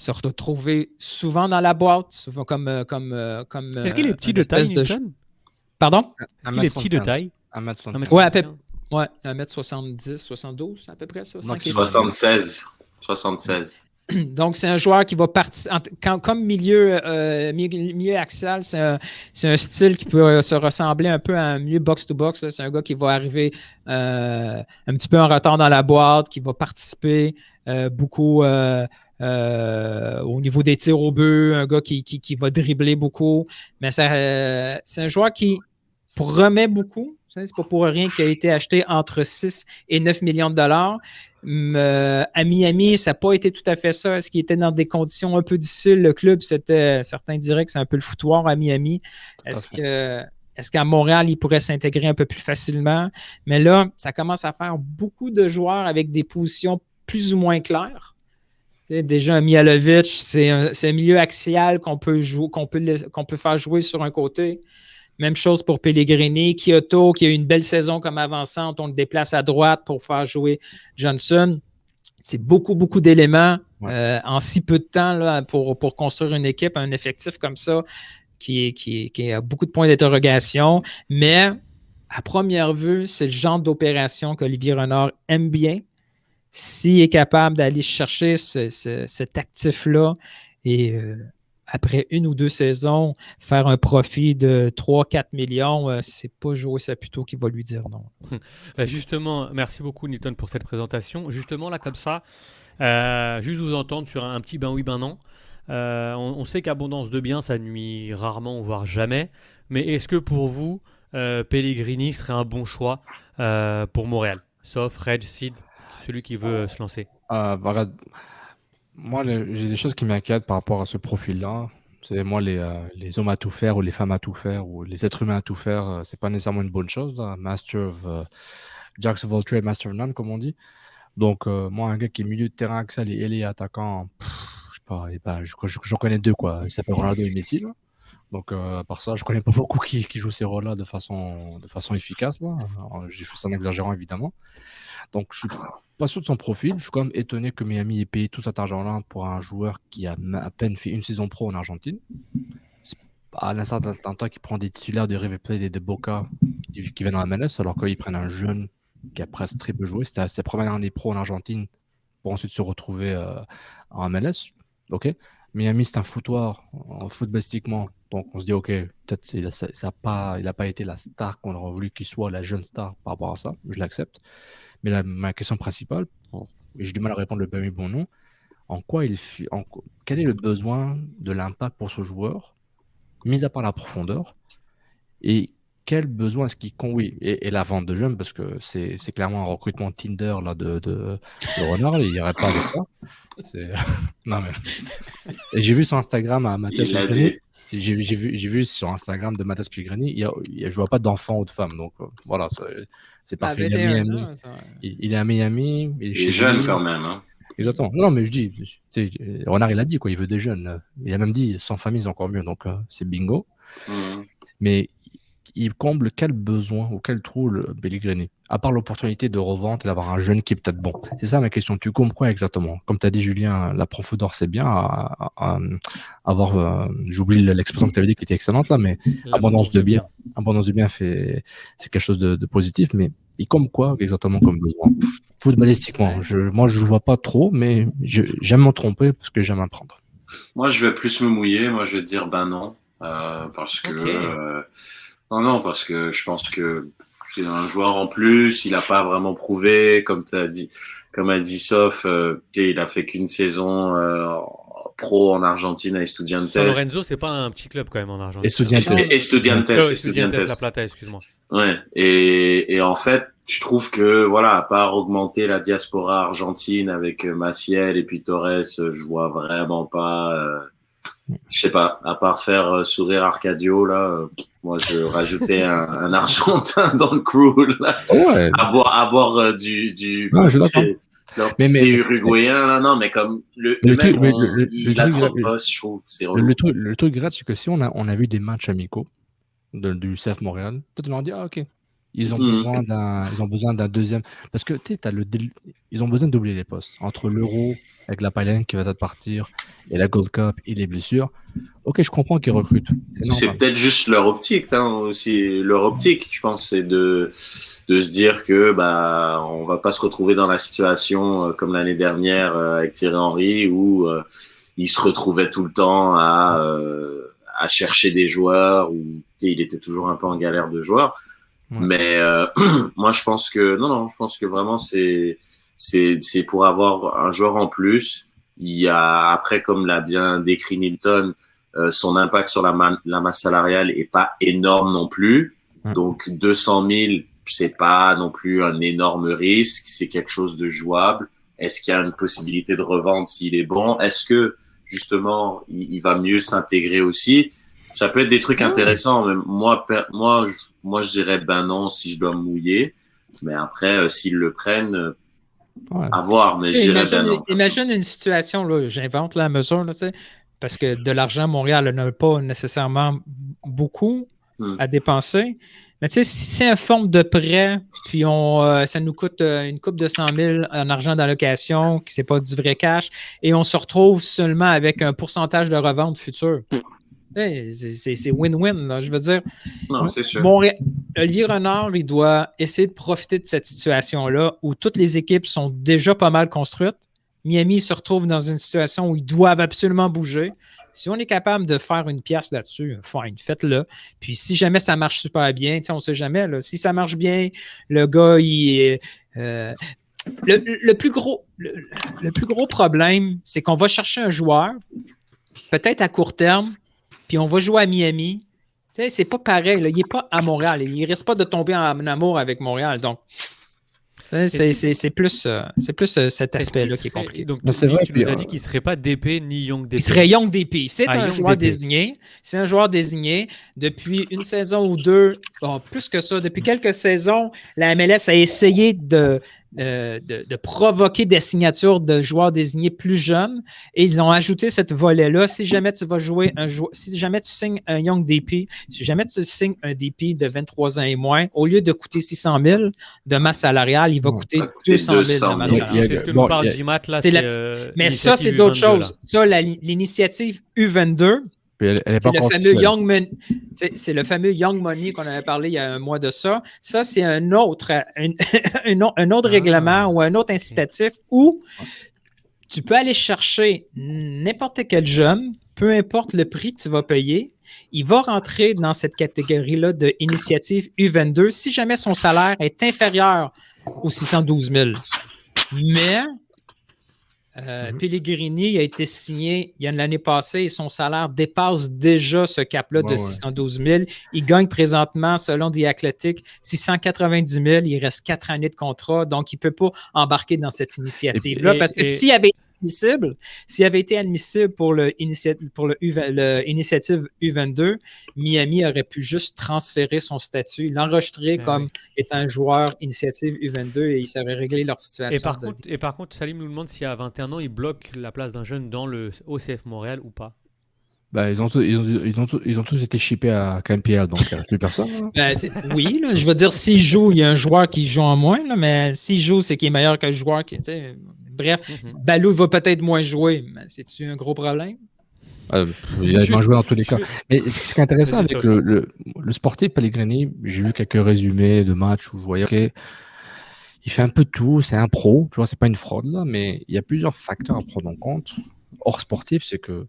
se retrouver souvent dans la boîte, souvent comme Est-ce qu'il est petit une de taille, espèce de... Newton? Pardon? Est-ce qu'il est petit de 1m75. taille? 1m75. Ouais, 1m70, 72, à peu près ça. Donc, 5 et 6. 76. Donc, c'est un joueur qui va partir comme milieu axial. C'est un style qui peut se ressembler un peu à un milieu box-to-box. Là. C'est un gars qui va arriver un petit peu en retard dans la boîte, qui va participer beaucoup au niveau des tirs au but, un gars qui va dribbler beaucoup. Mais c'est un joueur qui promet beaucoup. C'est pas pour rien qu'il a été acheté entre 6 et 9 millions de dollars. À Miami, ça n'a pas été tout à fait ça. Est-ce qu'il était dans des conditions un peu difficiles? Le club, certains diraient que c'est un peu le foutoir à Miami. Est-ce qu'à Montréal, il pourrait s'intégrer un peu plus facilement? Mais là, ça commence à faire beaucoup de joueurs avec des positions plus ou moins claires. Déjà, Mihalovic, c'est un milieu axial qu'on peut faire jouer sur un côté. Même chose pour Pellegrini. Kyoto, qui a eu une belle saison comme avançante, on le déplace à droite pour faire jouer Johnson. C'est beaucoup, beaucoup d'éléments en si peu de temps là, pour construire une équipe, un effectif comme ça qui a beaucoup de points d'interrogation. Mais à première vue, c'est le genre d'opération qu'Olivier Renard aime bien. S'il est capable d'aller chercher cet actif-là et après 1 ou 2 saisons, faire un profit de 3-4 millions, c'est pas Joey Saputo qui va lui dire non. Justement, merci beaucoup Newton pour cette présentation. Justement, là comme ça, juste vous entendre sur un petit ben oui, ben non. On sait qu'abondance de biens, ça nuit rarement, voire jamais. Mais est-ce que pour vous, Pellegrini serait un bon choix pour Montréal? Sauf Reg, Sid, celui qui veut se lancer. Moi, j'ai des choses qui m'inquiètent par rapport à ce profil-là. C'est moi, les hommes à tout faire ou les femmes à tout faire ou les êtres humains à tout faire, c'est pas nécessairement une bonne chose. Là. Master of Jacks of all trades, master of none, comme on dit. Donc, moi, un gars qui est milieu de terrain axial et ailier attaquant, je sais pas, j'en connais 2, quoi. Il s'appelle Ronaldo et Messi, là. Donc, à part ça, je connais pas beaucoup qui jouent ces rôles-là de façon efficace, là. J'ai fait ça en exagérant, évidemment. Donc, je suis pas sûr de son profil. Je suis quand même étonné que Miami ait payé tout cet argent-là pour un joueur qui a à peine fait une saison pro en Argentine. C'est à l'instant d'un temps qu'il prend des titulaires de River Plate et de Boca qui viennent en MLS, alors qu'ils prennent un jeune qui a presque très peu joué. C'était sa première année pro en Argentine pour ensuite se retrouver en MLS. Ok. Miami, c'est un foutoir footballistiquement. Donc, on se dit, ok, peut-être il n'a pas été la star qu'on aurait voulu qu'il soit, la jeune star par rapport à ça. Je l'accepte. Mais ma question principale, et j'ai du mal à répondre le premier bon nom, quel est le besoin de l'impact pour ce joueur, mis à part la profondeur, et quel besoin est-ce qu'il compte, oui, et la vente de jeunes, parce que c'est clairement un recrutement Tinder là, de Renard, il n'y aurait pas de ça. Non, mais... Et j'ai vu sur Instagram à Mathias Pellegrini, j'ai vu sur Instagram de Mathias Pellegrini, je ne vois pas d'enfant ou de femme, donc voilà, c'est parfait. Il est à Miami. Il est jeune quand même. Hein. Exactement. Non, mais je dis, Renard, il a dit, quoi, il veut des jeunes. Il a même dit, sans famille, c'est encore mieux, donc c'est bingo. Mais il comble quel besoin ou quel trou le Pellegrini, à part l'opportunité de revente et d'avoir un jeune qui est peut-être bon. C'est ça ma question. Tu comprends quoi exactement? Comme tu as dit, Julien, la profondeur, c'est bien. J'oublie l'expression que tu avais dit qui était excellente là, mais abondance de biens, c'est quelque chose de positif, mais il comble quoi exactement comme besoin? Footballistiquement, moi je ne vois pas trop, mais j'aime me tromper parce que j'aime apprendre. Moi, je vais plus me mouiller. Moi, je vais te dire non. Parce que non, parce que je pense que c'est un joueur en plus. Il n'a pas vraiment prouvé, comme a dit Sof. Il a fait qu'une saison pro en Argentine à Estudiantes. San Lorenzo, c'est pas un petit club quand même en Argentine. Estudiantes La Plata, excuse-moi. Ouais. Et en fait, je trouve que à part augmenter la diaspora argentine avec Maciel et puis Torres, je vois vraiment pas. Je sais pas, à part faire sourire Arcadio là, moi je rajoutais un Argentin dans le crew là, à boire du mais uruguayen là, non mais comme le mec il a trop de boss, je trouve, c'est relou. Le truc grave, c'est que si on a vu des matchs amicaux du CF Montréal, peut-être on leur dit ok, Ils ont besoin d'un deuxième. Parce que tu sais, ils ont besoin de doubler les postes. Entre l'Euro, avec la pipeline qui va peut-être partir, et la Gold Cup et les blessures. Ok, je comprends qu'ils recrutent. C'est peut-être juste leur optique, aussi. Leur optique, je pense, c'est de se dire que on va pas se retrouver dans la situation comme l'année dernière avec Thierry Henry où il se retrouvait tout le temps à chercher des joueurs, où il était toujours un peu en galère de joueurs. Ouais. Mais moi, je pense que je pense que vraiment c'est pour avoir un joueur en plus. Il y a après, comme l'a bien décrit Nilton, son impact sur la masse salariale est pas énorme non plus. Donc 200 000, c'est pas non plus un énorme risque. C'est quelque chose de jouable. Est-ce qu'il y a une possibilité de revente s'il est bon? Est-ce que justement il va mieux s'intégrer aussi? Ça peut être des trucs intéressants. Mais moi, je dirais non si je dois me mouiller. Mais après, s'ils le prennent, à voir. Mais je dirais non. Imagine une situation, là, j'invente la mesure, là, parce que de l'argent, Montréal n'a pas nécessairement beaucoup à dépenser. Mais tu sais, si c'est une forme de prêt, puis ça nous coûte une coupe de 100 000 en argent d'allocation, qui c'est pas du vrai cash, et on se retrouve seulement avec un pourcentage de revente future. C'est win-win, là, je veux dire. Non, c'est sûr. Olivier Renard, il doit essayer de profiter de cette situation-là où toutes les équipes sont déjà pas mal construites. Miami se retrouve dans une situation où ils doivent absolument bouger. Si on est capable de faire une pièce là-dessus, fine, faites-le. Puis si jamais ça marche super bien, on ne sait jamais, là, si ça marche bien, le gars, le plus gros problème, c'est qu'on va chercher un joueur, peut-être à court terme, puis on va jouer à Miami. C'est pas pareil. Là. Il n'est pas à Montréal. Il ne risque pas de tomber en amour avec Montréal. Donc, c'est plus cet aspect-là qui est compliqué. Donc, tu nous as dit qu'il ne serait pas DP ni Young DP. Il serait Young DP. C'est un joueur désigné. C'est un joueur désigné depuis une saison ou deux. Bon, plus que ça. Depuis quelques saisons, la MLS a essayé de provoquer des signatures de joueurs désignés plus jeunes et ils ont ajouté cette volet-là. Si jamais tu vas jouer si jamais tu signes un Young DP, si jamais tu signes un DP de 23 ans et moins, au lieu de coûter 600 000 de masse salariale, il va coûter 200 000 de masse salariale. C'est ce que nous parle Jimat là. Mais ça, c'est d'autres choses. Ça, l'initiative U22, c'est le fameux Young Money qu'on avait parlé il y a un mois de ça. Ça, c'est un autre règlement ou un autre incitatif où tu peux aller chercher n'importe quel jeune, peu importe le prix que tu vas payer, il va rentrer dans cette catégorie-là de initiative U22 si jamais son salaire est inférieur aux 612 000. Mais Pellegrini a été signé il y a l'année passée et son salaire dépasse déjà ce cap-là de 612 000. Il gagne présentement, selon The Athletic, 690 000. Il reste 4 années de contrat, donc il ne peut pas embarquer dans cette initiative-là parce que s'il avait été admissible pour l'initiative U22, Miami aurait pu juste transférer son statut, l'enregistrer comme étant un joueur initiative U22 et il serait réglé leur situation. Et par contre, Salim nous demande si à 21 ans, il bloque la place d'un jeune dans le OCF Montréal ou pas. Ils ont tous été shippés à KMPL, donc il ne reste plus personne. Oui, là, je veux dire, s'il joue, il y a un joueur qui joue en moins, là, mais s'il joue, c'est qu'il est meilleur que le joueur qui. Bref, Balou va peut-être moins jouer, mais c'est-tu un gros problème? Il a moins joué dans tous les cas. Mais ce qui est intéressant avec le sportif Pellegrini, j'ai vu quelques résumés de matchs où je voyais il fait un peu de tout, c'est un pro, tu vois, c'est pas une fraude là, mais il y a plusieurs facteurs à prendre en compte. Hors sportif, c'est que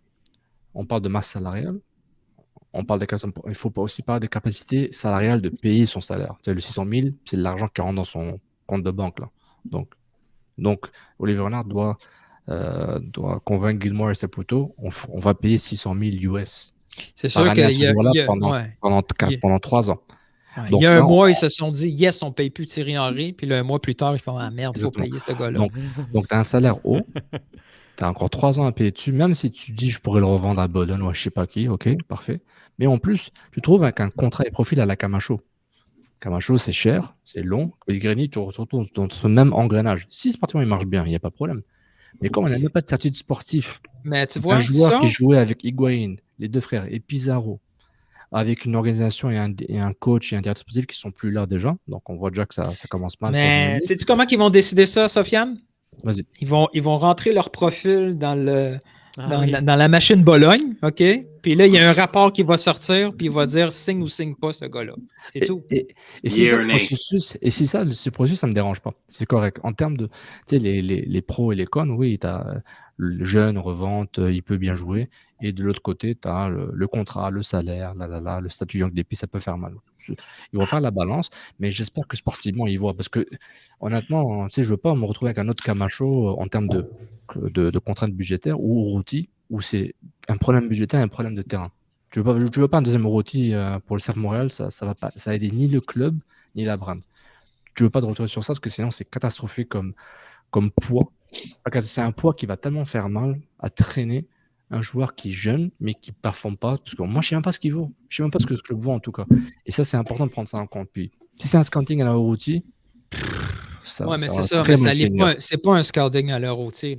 on parle de masse salariale, il faut pas aussi parler des capacités salariales de payer son salaire. Le 600 000, c'est de l'argent qui rentre dans son compte de banque là. Donc, Olivier Renard doit convaincre Gilmore et Saputo, on va payer 600 000 US. C'est sûr qu'il y a pendant 3 ans. Ouais, donc, il y a un mois, ils se sont dit, yes, on ne paye plus Thierry Henry. Puis là, un mois plus tard, ils font, ah merde, il faut payer ce gars-là. Donc tu as un salaire haut. Tu as encore 3 ans à payer dessus. Même si tu dis, je pourrais le revendre à Bowden ou à je ne sais pas qui, ok, parfait. Mais en plus, tu trouves avec un contrat et profil à la Camacho. Camacho, c'est cher, c'est long. Pellegrini, tu retrouves dans ce même engrenage. Si ce parti il marche bien, il n'y a pas de problème. Mais comme on n'a même pas de certitude sportif, mais tu vois, un joueur qui jouait avec Higuaín, les deux frères, et Pizarro, avec une organisation et un coach et un directeur sportif qui sont plus là déjà. Donc, on voit déjà que ça commence mal. Mais sais-tu comment ils vont décider ça, Sofiane? Vas-y. Ils vont rentrer leur profil dans Oui. dans la machine Bologne, OK? Puis là, il y a un rapport qui va sortir, puis il va dire signe ou signe pas ce gars-là. C'est tout. Et si ça, Year le and age. processus, et si ça, ce processus, ça me dérange pas. C'est correct. En termes de, tu sais, les pros et les cons, oui, tu as le jeune, revente, il peut bien jouer. Et de l'autre côté, tu as le contrat, le salaire, le statut Young DP, ça peut faire mal. Ils vont faire la balance, mais j'espère que sportivement, ils voient. Parce que, honnêtement, tu sais, je veux pas me retrouver avec un autre Camacho en termes de contraintes budgétaires ou Routi, où c'est un problème budgétaire et un problème de terrain. Tu veux pas un deuxième Routi pour le CF Montréal, ça va pas, ça va aider ni le club ni la brand. Tu veux pas te retrouver sur ça parce que sinon c'est catastrophique comme poids. C'est un poids qui va tellement faire mal à traîner un joueur qui est jeune mais qui ne performe pas. Parce que moi je sais même pas ce qu'il vaut. Je sais même pas ce que ce club vaut en tout cas. Et ça c'est important de prendre ça en compte. Puis si c'est un scouting à la Routi, Ouais, mais ça c'est va ça, très mais mal finir. c'est pas un scouting à leur routier.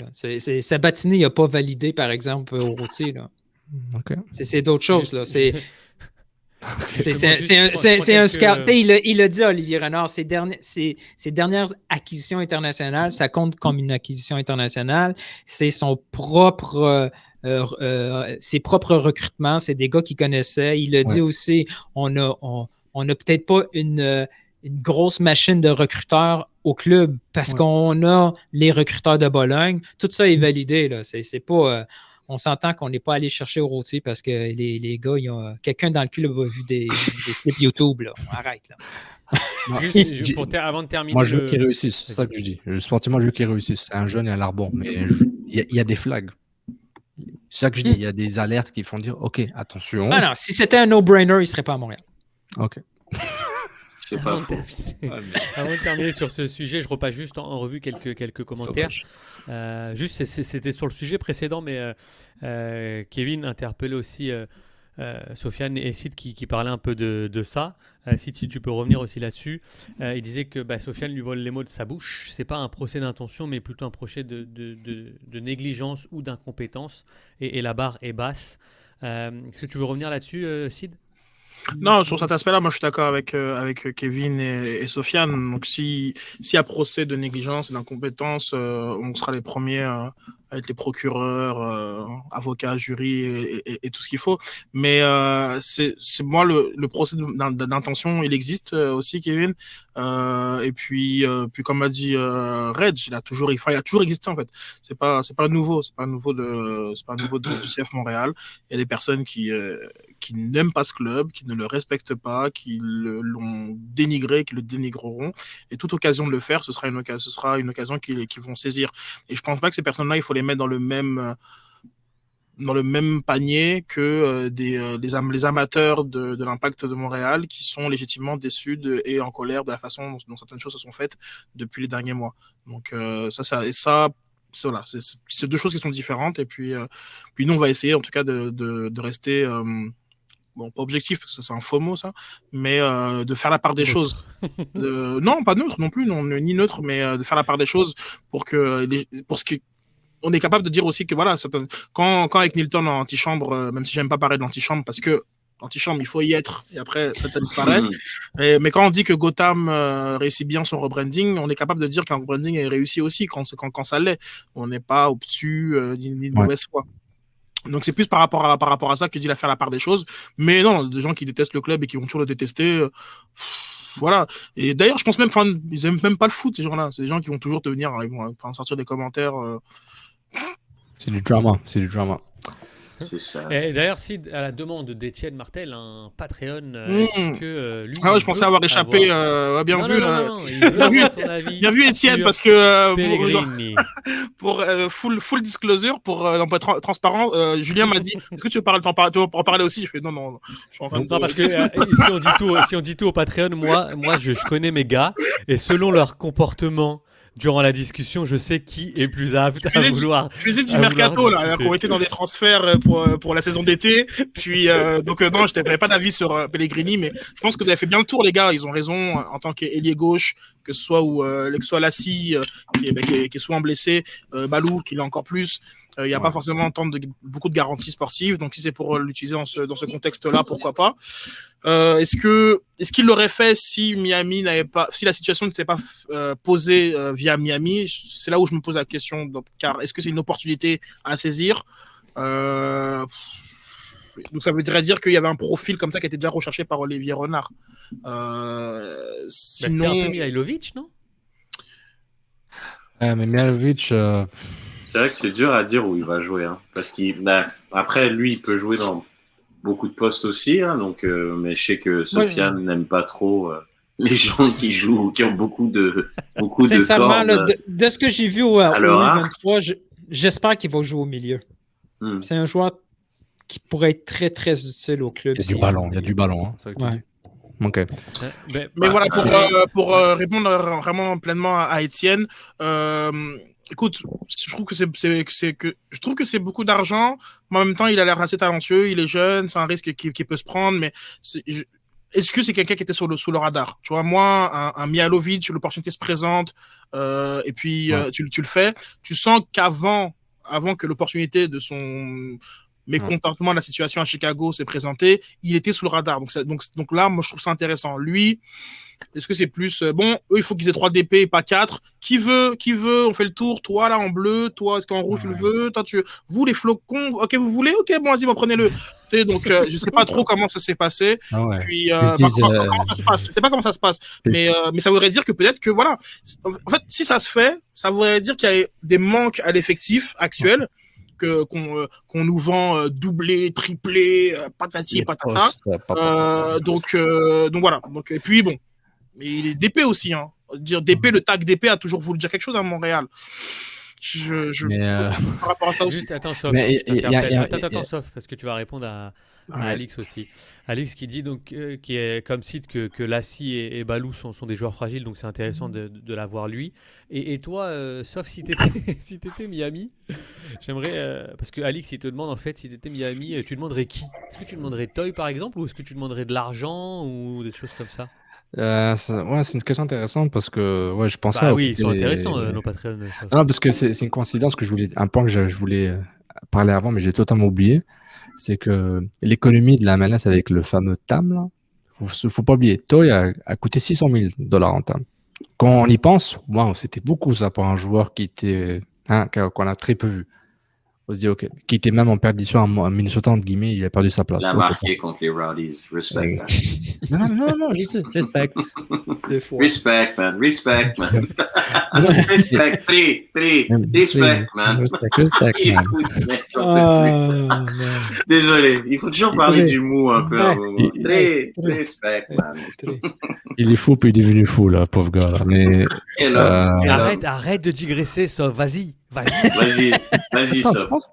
Sabatini n'a pas validé, par exemple, au routier. Ok. C'est d'autres choses. Là. C'est Je un crois scout. quelques- Il a dit à Olivier Renard, ses dernières acquisitions internationales, ça compte comme une acquisition internationale. C'est son propre. Ses propres recrutements, c'est des gars qu'il connaissait. Il a dit aussi, on a peut-être pas une grosse machine de recruteurs au club parce qu'on a les recruteurs de Bologne. Tout ça est validé. Là. C'est pas, on s'entend qu'on n'est pas allé chercher au routier parce que les gars, quelqu'un dans le club a vu des clips YouTube. Là. On arrête. Là. Avant de terminer. Moi, je veux qu'il réussisse. C'est ça que je dis. Sportivement, je veux qu'il réussisse. C'est un jeune et un larbon. Mais il y a des flags. C'est ça que je dis. Il y a des alertes qui font dire OK, attention. Ah non, si c'était un no-brainer, il ne serait pas à Montréal. OK. C'est pas faux. Avant de terminer sur ce sujet, je repasse juste en revue quelques commentaires. Juste, c'était sur le sujet précédent, mais Kevin interpellait aussi Sofiane et Sid qui parlaient un peu de ça. Sid, si tu peux revenir aussi là-dessus. Il disait que Sofiane lui vole les mots de sa bouche. C'est pas un procès d'intention, mais plutôt un procès de négligence ou d'incompétence. Et la barre est basse. Est-ce que tu veux revenir là-dessus, Sid ? Non, sur cet aspect-là, moi je suis d'accord avec Kevin et Sofiane. Donc s'il y a procès de négligence et d'incompétence, on sera les premiers avec les procureurs, avocats, jurys et tout ce qu'il faut. Mais c'est moi le procès d'intention, il existe aussi, Kevin. Et puis comme a dit Reg, il a toujours existé en fait. C'est pas nouveau, c'est pas nouveau du CF Montréal. Il y a des personnes qui n'aiment pas ce club, qui ne le respectent pas, qui l'ont dénigré, qui le dénigreront. Et toute occasion de le faire, ce sera une occasion qu'ils vont saisir. Et je pense pas que ces personnes-là, il faut les mettre dans le même panier que les amateurs de l'Impact de Montréal qui sont légitimement déçus et en colère de la façon dont certaines choses se sont faites depuis les derniers mois. Donc voilà, c'est deux choses qui sont différentes. Et puis nous, on va essayer en tout cas de rester... bon, pas objectif, parce que ça, c'est un faux mot, ça, mais de faire la part des choses. Non, pas neutre non plus, non, ni neutre, mais de faire la part des choses pour ce qui... On est capable de dire aussi que voilà, quand avec Nilton en antichambre, même si j'aime pas parler de l'antichambre, parce que l'antichambre, il faut y être, et après, ça disparaît. Mais quand on dit que Gotham réussit bien son rebranding, on est capable de dire qu'un rebranding est réussi aussi quand ça l'est. On n'est pas obtus ni de mauvaise foi. Donc c'est plus par rapport à ça que dit la faire la part des choses. Mais non, des gens qui détestent le club et qui vont toujours le détester, voilà. Et d'ailleurs, je pense même, ils aiment même pas le foot, ces gens-là. C'est des gens qui vont toujours ils vont sortir des commentaires. C'est du drama. C'est ça. Et d'ailleurs, si à la demande d'Étienne Martel, un Patreon, est-ce que lui. Ah ouais, je pensais avoir échappé. Bien vu. Bien vu, Étienne, parce que pour full disclosure, pour être transparent, Julien m'a dit est-ce que tu veux en parler aussi? J'ai fait non. Je suis en train non, parce que si on dit tout au Patreon, moi je connais mes gars et selon leur comportement. Durant la discussion, je sais qui est plus apte à vouloir. Je faisais du mercato, là, qui ont été dans des transferts pour la saison d'été. Puis, donc, non, je n'avais pas d'avis sur Pellegrini, mais je pense que vous avez fait bien le tour, les gars. Ils ont raison en tant qu'ailier gauche que ce soit Lassie qui est souvent blessé, Balou qui l'est encore plus. Il n'y a pas forcément beaucoup de garanties sportives, donc si c'est pour l'utiliser dans ce contexte-là, pourquoi pas. Est-ce qu'il l'aurait fait si la situation n'était pas posée via Miami? C'est là où je me pose la question. Donc, car est-ce que c'est une opportunité à saisir? Donc ça voudrait dire qu'il y avait un profil comme ça qui était déjà recherché par Olivier Renard. C'était un peu Mihailovic, non? Mais Mihailovic, C'est vrai que c'est dur à dire où il va jouer, hein, parce après lui, il peut jouer dans beaucoup de postes aussi, hein, donc mais je sais que Sofiane n'aime pas trop les gens qui jouent, qui ont beaucoup de Sincèrement, cordes. de ce que j'ai vu au U23, j'espère qu'il va jouer au milieu. C'est un joueur qui pourrait être très, très utile au club. Il y a du ballon. Hein, ouais. Ok. Mais voilà, pour répondre vraiment pleinement à Étienne, écoute, je trouve que c'est beaucoup d'argent, mais en même temps, il a l'air assez talentueux, il est jeune, c'est un risque qui peut se prendre, mais est-ce que c'est quelqu'un qui était sous le radar? Tu vois, moi, un Mihailovic, l'opportunité se présente, et puis tu le fais. Tu sens qu'avant que l'opportunité de son mécontentement de la situation à Chicago s'est présenté, il était sous le radar. Donc là, moi, je trouve ça intéressant. Lui, est-ce que c'est plus eux, il faut qu'ils aient 3 DP et pas 4. Qui veut? On fait le tour. Toi, là, en bleu. Toi, est-ce qu'en rouge, tu le veux? Toi, vous, les flocons. Ok, vous voulez? Ok, bon, vas-y, prenez-le. Donc, je sais pas trop comment ça s'est passé. Puis, comment ça se passe? Je sais pas comment ça se passe. Mais ça voudrait dire que peut-être que, voilà. En fait, si ça se fait, ça voudrait dire qu'il y a des manques à l'effectif actuel. Qu'on nous vend doublé, triplé, patati et patata. Donc voilà. Donc, et puis bon, mais il est DP aussi. Hein. Dire DP, le tag DP a toujours voulu dire quelque chose à Montréal. Par rapport à ça aussi. Juste, attends, Sof, Sof, parce que tu vas répondre à Alix aussi. Alix qui dit donc qui est comme site que Lassie et Balou sont des joueurs fragiles, donc c'est intéressant de l'avoir lui. Et toi, Sof, si t'étais Miami, j'aimerais parce que Alix il te demande en fait si t'étais Miami, tu demanderais qui? Est-ce que tu demanderais Toy par exemple, ou est-ce que tu demanderais de l'argent ou des choses comme ça? C'est une question intéressante parce que je pensais oui, ils sont intéressants nos Patreons. Non, parce que c'est une coïncidence que un point que je voulais parler avant, mais j'ai totalement oublié. C'est que l'économie de la MLS avec le fameux TAM, là, faut pas oublier. Toy a coûté $600,000 en TAM. Quand on y pense, c'était beaucoup ça pour un joueur qui était, qu'on a très peu vu. On se dit, ok, qui était même en perdition en Minnesota, entre guillemets, il a perdu sa place. Il a marqué contre les Rowdies. Respect. Non, je sais, respect. Respect, man. Respect, man. Respect, respect, man. Respect, man. Désolé, il faut toujours parler du mou un peu à un moment. Respect, man. Il est fou, puis il est devenu fou, là, pauvre gars. Là. Mais, arrête de digresser, ça. Vas-y, ça.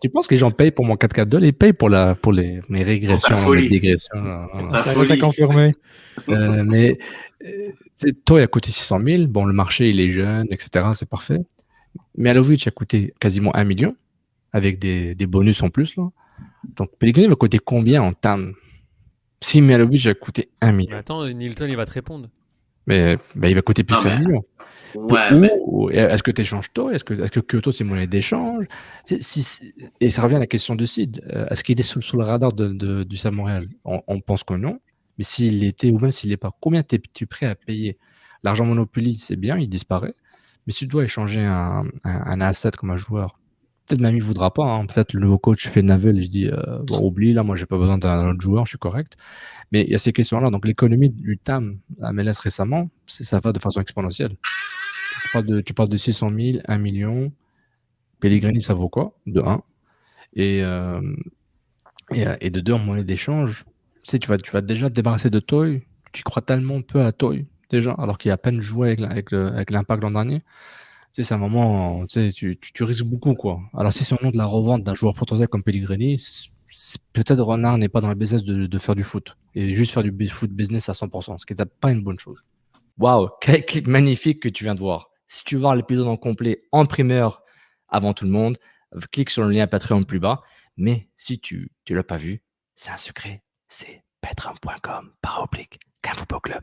Tu penses que les gens payent pour mon 4-4-2? Ils payent pour mes régressions, mes dégressions. Ça reste à confirmer. Mais toi, il a coûté 600,000. Bon, le marché, il est jeune, etc. C'est parfait. Mihailovic a coûté quasiment 1 million avec des bonus en plus. Là. Donc, Pellegrini va coûter combien en TAM? Si Mihailovic a coûté 1 million. Mais attends, Nilton, il va te répondre. Mais il va coûter plus d'1 million. Est-ce que tu échanges toi? Est-ce que Kyoto c'est monnaie d'échange? Et ça revient à la question de Sid. Est-ce qu'il était sous le radar du SAM Montréal? On pense que non. Mais s'il l'était ou même s'il n'est pas, combien es-tu prêt à payer? L'argent Monopoly, c'est bien, il disparaît. Mais si tu dois échanger un asset comme un joueur, peut-être Miami ne voudra pas. Hein. Peut-être le nouveau coach fait Navel et je dis oublie, là, moi, j'ai pas besoin d'un autre joueur, je suis correct. Mais il y a ces questions-là. Donc, l'économie du TAM à MLS récemment, ça va de façon exponentielle. Tu parles de 600,000, 1 million. Pellegrini, ça vaut quoi? De 1. Et de 2, en monnaie d'échange, tu vas déjà te débarrasser de Toy. Tu crois tellement peu à Toy, déjà, alors qu'il a à peine joué avec l'Impact l'an dernier. C'est un moment, tu risques beaucoup, quoi. Alors, si c'est au nom de la revente d'un joueur potentiel comme Pellegrini, peut-être Renard n'est pas dans le business de faire du foot et juste faire du foot business à 100%, ce qui n'est pas une bonne chose. Waouh, quel clip magnifique que tu viens de voir. Si tu veux voir l'épisode en complet en primeur avant tout le monde, clique sur le lien Patreon plus bas. Mais si tu ne l'as pas vu, c'est un secret, c'est patreon.com/Cannes Football Club.